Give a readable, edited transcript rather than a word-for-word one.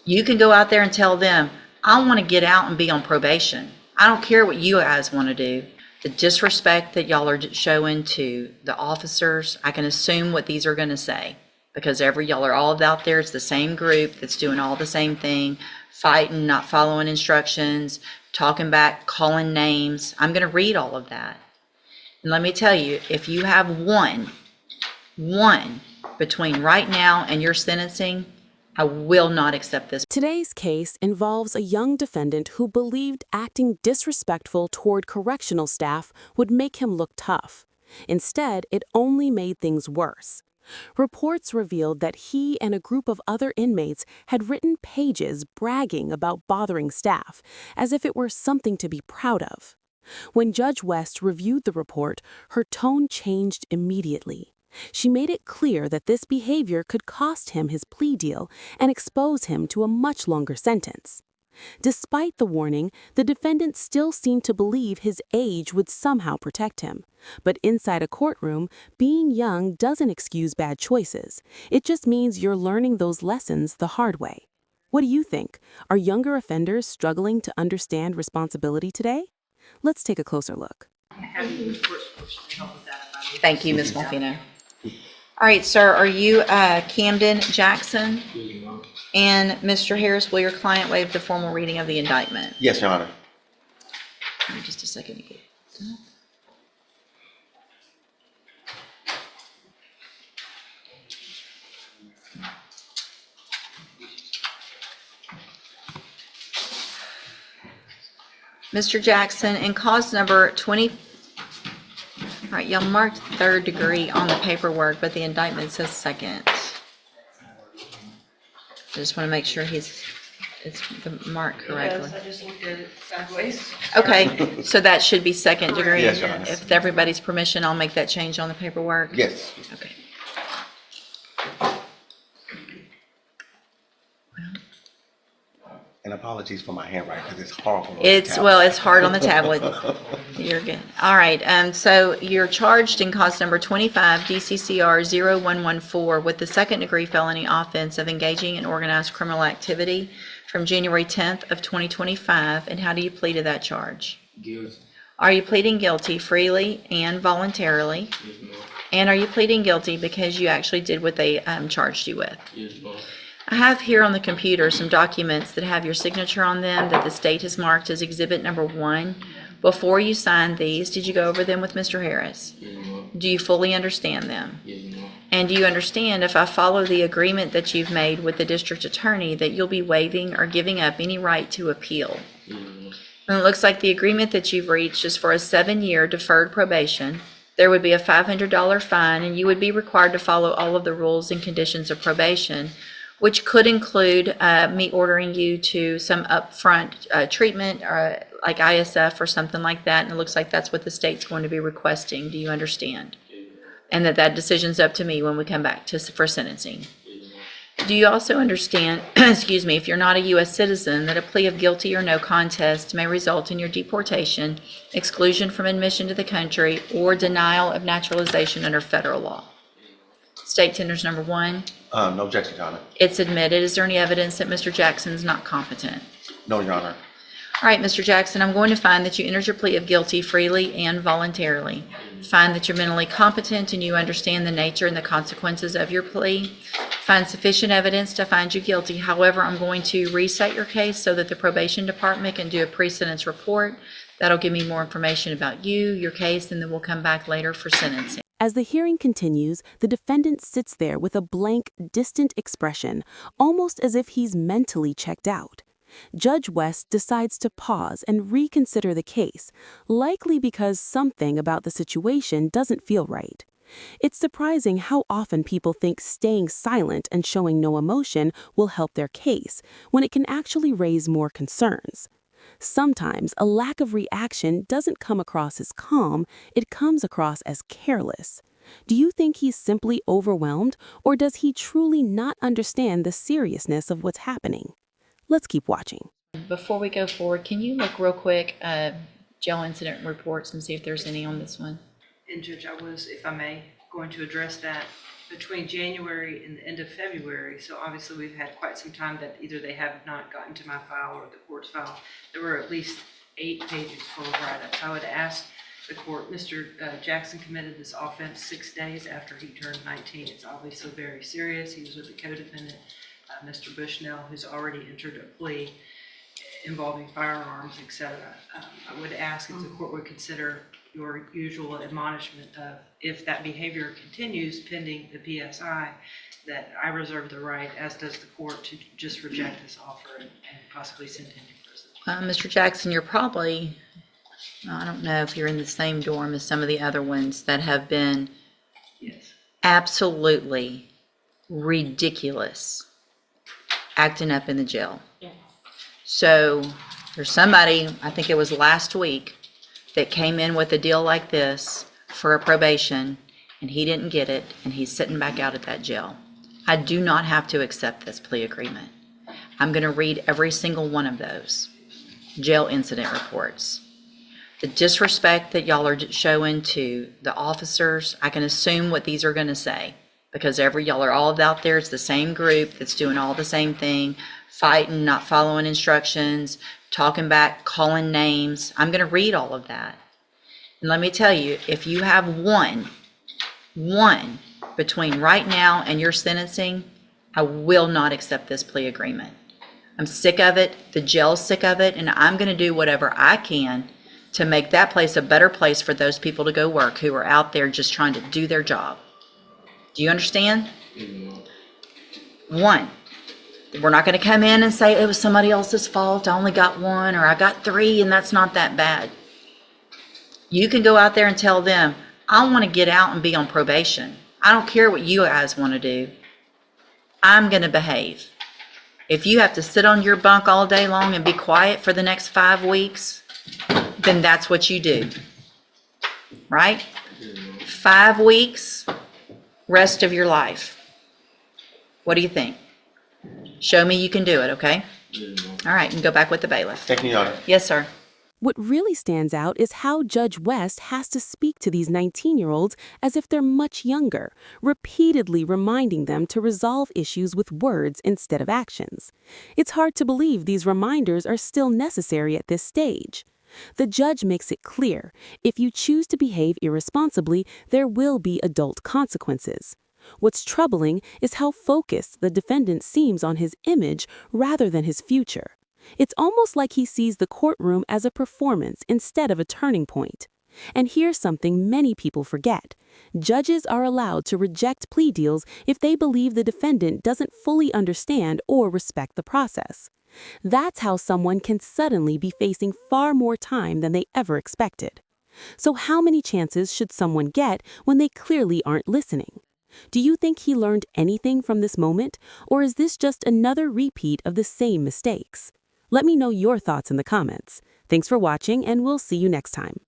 You can go out there and tell them, I want to get out and be on probation. I don't care what you guys want to do. The disrespect that y'all are showing to the officers, I can assume what these are going to say, because y'all are all out there. It's the same group that's doing all the same thing, fighting, not following instructions, talking back, calling names. I'm going to read all of that. And let me tell you, if you have one between right now and your sentencing, I will not accept this. Today's case involves a young defendant who believed acting disrespectful toward correctional staff would make him look tough. Instead, it only made things worse. Reports revealed that he and a group of other inmates had written pages bragging about bothering staff, as if it were something to be proud of. When Judge West reviewed the report, her tone changed immediately. She made it clear that this behavior could cost him his plea deal and expose him to a much longer sentence. Despite the warning, the defendant still seemed to believe his age would somehow protect him. But inside a courtroom, being young doesn't excuse bad choices. It just means you're learning those lessons the hard way. What do you think? Are younger offenders struggling to understand responsibility today? Let's take a closer look. Thank you, Ms. Malfino. All right, sir, are you Camden Jackson? And Mr. Harris, will your client waive the formal reading of the indictment? Yes, Your Honor. Give me just a second to get done. Mr. Jackson, in cause number 20, all right, y'all marked third degree on the paperwork, but the indictment says second. I just want to make sure it's marked correctly. Yes, I just looked at it sideways. Okay, so that should be second degree. Yes, Your Honor. If with everybody's permission, I'll make that change on the paperwork. Yes. Okay. And apologies for my handwriting because it's horrible. It's hard on the tablet. You're good. All right. So you're charged in cause number 25 DCCR 0114 with the second degree felony offense of engaging in organized criminal activity from January 10th of 2025. And how do you plead to that charge? Guilty. Are you pleading guilty freely and voluntarily? Yes, ma'am. And are you pleading guilty because you actually did what they charged you with? Yes, ma'am. I have here on the computer some documents that have your signature on them that the state has marked as exhibit number 1. Before you signed these, did you go over them with Mr. Harris? Yes, ma'am. Do you fully understand them? Yes, ma'am. And do you understand, if I follow the agreement that you've made with the district attorney, that you'll be waiving or giving up any right to appeal? Yes, ma'am. And it looks like the agreement that you've reached is for a 7-year deferred probation. There would be a $500 fine, and you would be required to follow all of the rules and conditions of probation, which could include me ordering you to some upfront treatment, or like ISF or something like that. And it looks like that's what the state's going to be requesting. Do you understand? And that decision's up to me when we come back for sentencing. Do you also understand, excuse me, if you're not a U.S. citizen, that a plea of guilty or no contest may result in your deportation, exclusion from admission to the country, or denial of naturalization under federal law? State tenders number 1. No objection, Your Honor. It's admitted. Is there any evidence that Mr. Jackson's not competent? No, Your Honor. All right, Mr. Jackson, I'm going to find that you entered your plea of guilty freely and voluntarily. Find that you're mentally competent and you understand the nature and the consequences of your plea. Find sufficient evidence to find you guilty. However, I'm going to reset your case so that the probation department can do a pre-sentence report. That'll give me more information about you, your case, and then we'll come back later for sentencing. As the hearing continues, the defendant sits there with a blank, distant expression, almost as if he's mentally checked out. Judge West decides to pause and reconsider the case, likely because something about the situation doesn't feel right. It's surprising how often people think staying silent and showing no emotion will help their case, when it can actually raise more concerns. Sometimes a lack of reaction doesn't come across as calm, it comes across as careless. Do you think he's simply overwhelmed, or does he truly not understand the seriousness of what's happening? Let's keep watching. Before we go forward, can you look real quick, jail incident reports, and see if there's any on this one? And Judge, I was, if I may, going to address that between January and the end of February, so obviously we've had quite some time that either they have not gotten to my file or the court's file. There were at least 8 pages full of write-ups. I would ask the court, Mr. Jackson committed this offense 6 days after he turned 19. It's obviously very serious. He was with the co-defendant, Mr. Bushnell, who's already entered a plea involving firearms, etc. I would ask if the court would consider your usual admonishment of, if that behavior continues pending the PSI, that I reserve the right, as does the court, to just reject this offer and possibly send him to prison. Mr. Jackson, you're probably, I don't know if you're in the same dorm as some of the other ones that have been Yes. absolutely ridiculous acting up in the jail. Yes. So there's somebody, I think it was last week, that came in with a deal like this for a probation, and he didn't get it, and he's sitting back out at that jail. I do not have to accept this plea agreement. I'm going to read every single one of those jail incident reports. The disrespect that y'all are showing to the officers, I can assume what these are going to say, because y'all are all out there. It's the same group that's doing all the same thing, fighting, not following instructions, talking back, calling names. I'm going to read all of that. And let me tell you, if you have one between right now and your sentencing, I will not accept this plea agreement. I'm sick of it. The jail's sick of it. And I'm going to do whatever I can to make that place a better place for those people to go work who are out there just trying to do their job. Do you understand? One. We're not going to come in and say it was somebody else's fault. I only got 1, or I got 3, and that's not that bad. You can go out there and tell them, I want to get out and be on probation. I don't care what you guys want to do. I'm going to behave. If you have to sit on your bunk all day long and be quiet for the next 5 weeks, then that's what you do. Right? 5 weeks, rest of your life. What do you think? Show me you can do it, okay? All right, and go back with the bailiff. Thank you, Your Honor. Yes, sir. What really stands out is how Judge West has to speak to these 19-year-olds as if they're much younger, repeatedly reminding them to resolve issues with words instead of actions. It's hard to believe these reminders are still necessary at this stage. The judge makes it clear, if you choose to behave irresponsibly, there will be adult consequences. What's troubling is how focused the defendant seems on his image rather than his future. It's almost like he sees the courtroom as a performance instead of a turning point. And here's something many people forget. Judges are allowed to reject plea deals if they believe the defendant doesn't fully understand or respect the process. That's how someone can suddenly be facing far more time than they ever expected. So how many chances should someone get when they clearly aren't listening? Do you think he learned anything from this moment, or is this just another repeat of the same mistakes? Let me know your thoughts in the comments. Thanks for watching, and we'll see you next time.